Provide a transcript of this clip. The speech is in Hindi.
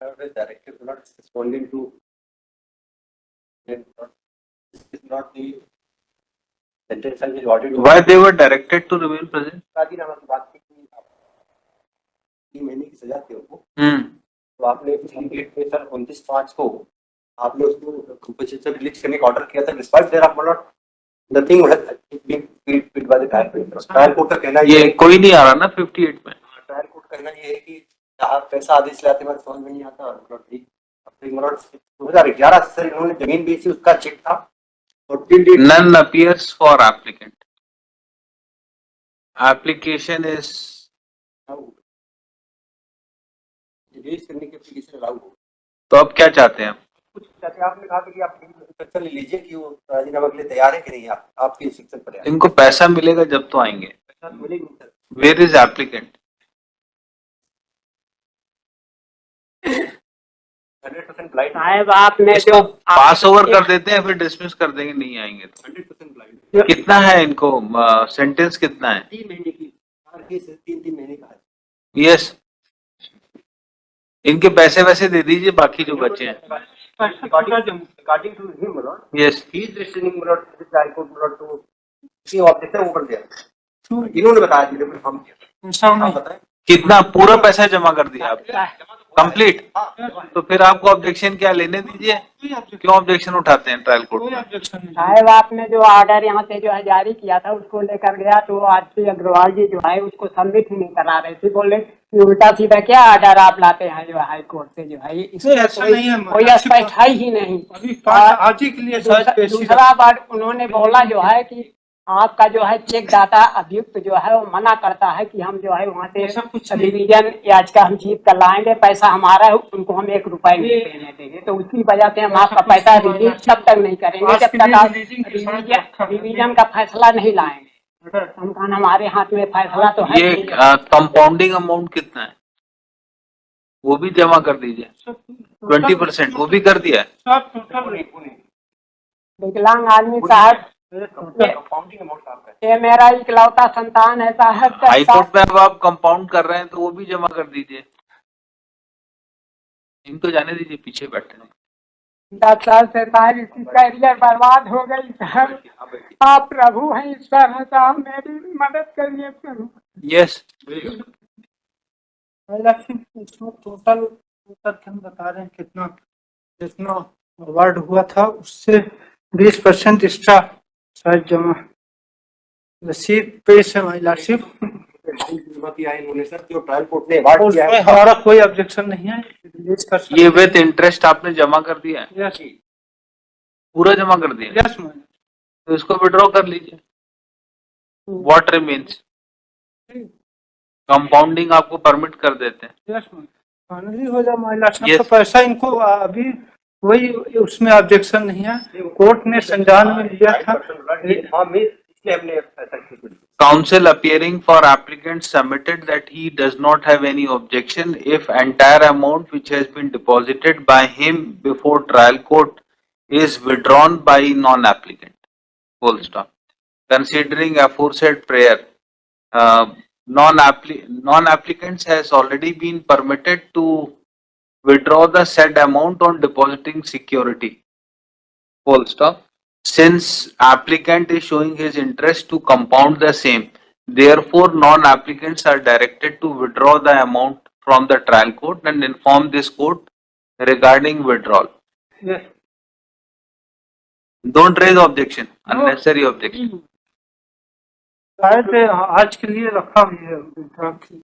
directive not responding to is not the sentence I ordered. Why they were directed to remain present? राजीनामा की बात की 3 महीने की सजा थी उनको। तो आपने डेट में सर 29/5 को आपने उसको कंपनसेशन रिलीज करने का ऑर्डर किया था डिस्पाइट देयर आप not nothing been by the trial court का कहना ये कोई नहीं आ रहा ना 58 में। ट्रायल कोर्ट का कहना ये है कि आप पैसा आदेश लाते मैं समझ में नहीं आता मतलब ठीक 2011 से सर इन्होंने जमीन बेची उसका चेक था और none appears for applicant. Application is release करने की एप्लीकेशन अलाउ हो। तो अब क्या चाहते हैं? कुछ चाहते आपने कहा कि आप इंस्ट्रक्शन ले लीजिए कि वो राजीनामा के लिए तैयार है कि नहीं आपके इंस्ट्रक्शन पर है। इनको पैसा मिलेगा जब तो आएंगे। पैसा मिलेगा sir. Where is applicant? 100% blind साहब आपने इसको पास ओवर कर देते हैं फिर डिसमिस कर देंगे नहीं आएंगे तो 100% ब्लाइंड। कितना है इनको सेंटेंस कितना है? 3 महीने की 3 महीने का है। यस इनके पैसे वैसे दे दीजिए बाकी जो बचे हैं। According to him, Lord, yes he is listening, Lord, to the trial court, Lord, to see objection ऊपर दिया। इन्होंने बताया कि देखो हम बताएं कितना पूरा पैसा जमा कर दिया आप कंप्लीट। तो फिर आपको ऑब्जेक्शन क्या लेने दीजिए। क्यों ऑब्जेक्शन उठाते हैं ट्रायल कोर्ट में? साहब आपने जो ऑर्डर यहाँ से जो है जारी किया था उसको लेकर गया तो आरती अग्रवाल जी जो है उसको सबमिट ही नहीं करा रहे थे। बोले कि उल्टा सीधा क्या ऑर्डर आप लाते हैं जो हाई कोर्ट से जो है कोई स्पष्ट है ही नहीं। आज ही के लिए दूसरा बार उन्होंने बोला जो है कि आपका जो है चेक दाता अभियुक्त जो है वो मना करता है कि हम जो है वहाँ से रिवीजन याचिका हम जीत कर लाएंगे, पैसा हमारा है, उनको हम 1 रुपए नहीं देने देंगे। तो उसी वजह से हम आपका पैसा रिलीज तब तक नहीं करेंगे जब तक आप रिवीजन का फैसला नहीं लाएंगे। हम कहा हमारे हाथ में फैसला तो है। ये कंपाउंडिंग अमाउंट कितना है वो भी जमा कर दीजिए। 20% वो भी कर दिया है। विकलांग आदमी साहब ये मेरा इकलौता संतान है साहब। हाई कोर्ट में अब आप कंपाउंड कर रहे हैं तो वो भी जमा कर दीजिए। इनको जाने दीजिए पीछे बैठे हैं। 10 साल से साहब इसकी करियर बर्बाद हो गई साहब। आप प्रभु हैं ईश्वर हैं साहब मेरी मदद करिए प्रभु। यस इसमें टोटल हम बता रहे हैं कितना अवार्ड हुआ था उससे 20% एक्स्ट्रा शायद जमा रसीद पेश है महिलाशिप इन्होंने सर जो ट्रायल कोर्ट ने अवार्ड किया है हमारा कोई ऑब्जेक्शन नहीं है। ये विद इंटरेस्ट आपने जमा कर दिया है? यस पूरा जमा कर दिया? यस तो इसको विड्रॉ कर लीजिए। What remains? कंपाउंडिंग आपको परमिट कर देते हैं। यस फाइनली हो जाए महिलाशिप का पैसा इनको अभी वही उसमें ऑब्जेक्शन नहीं है। कोर्ट ने संज्ञान में लिया था। Counsel appearing for applicant submitted that he does not have any objection if entire amount which has been deposited by him before trial court is withdrawn by non-applicant. Full stop. Considering aforesaid prayer, non-applicants has already been permitted to withdraw the said amount on depositing security. Full stop. Since applicant is showing his interest to compound the same, therefore non-applicants are directed to withdraw the amount from the trial court and inform this court regarding withdrawal. Yes. Don't raise objection, unnecessary objection. शायद आज के लिए रखा भी है।